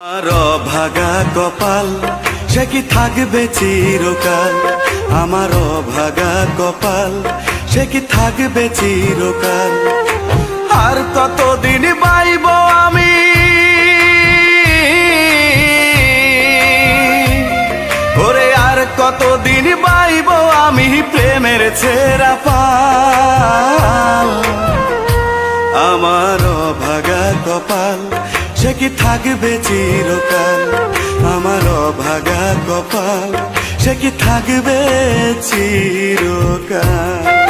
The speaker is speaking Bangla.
আমার ভাগা কপাল সে কি থাকবে চিরকাল, আমার ভাগা কপাল সে কি থাকবে চিরকাল। আর কতদিন বাইব আমি ওরে, আর কতদিন বাইব আমি প্রেমের ছেঁড়া পাল। আমার ভাগা কপাল সে কি থাকবে চিরকাল, আমার ভাগা কপাল সে কি থাকবে চিরকাল।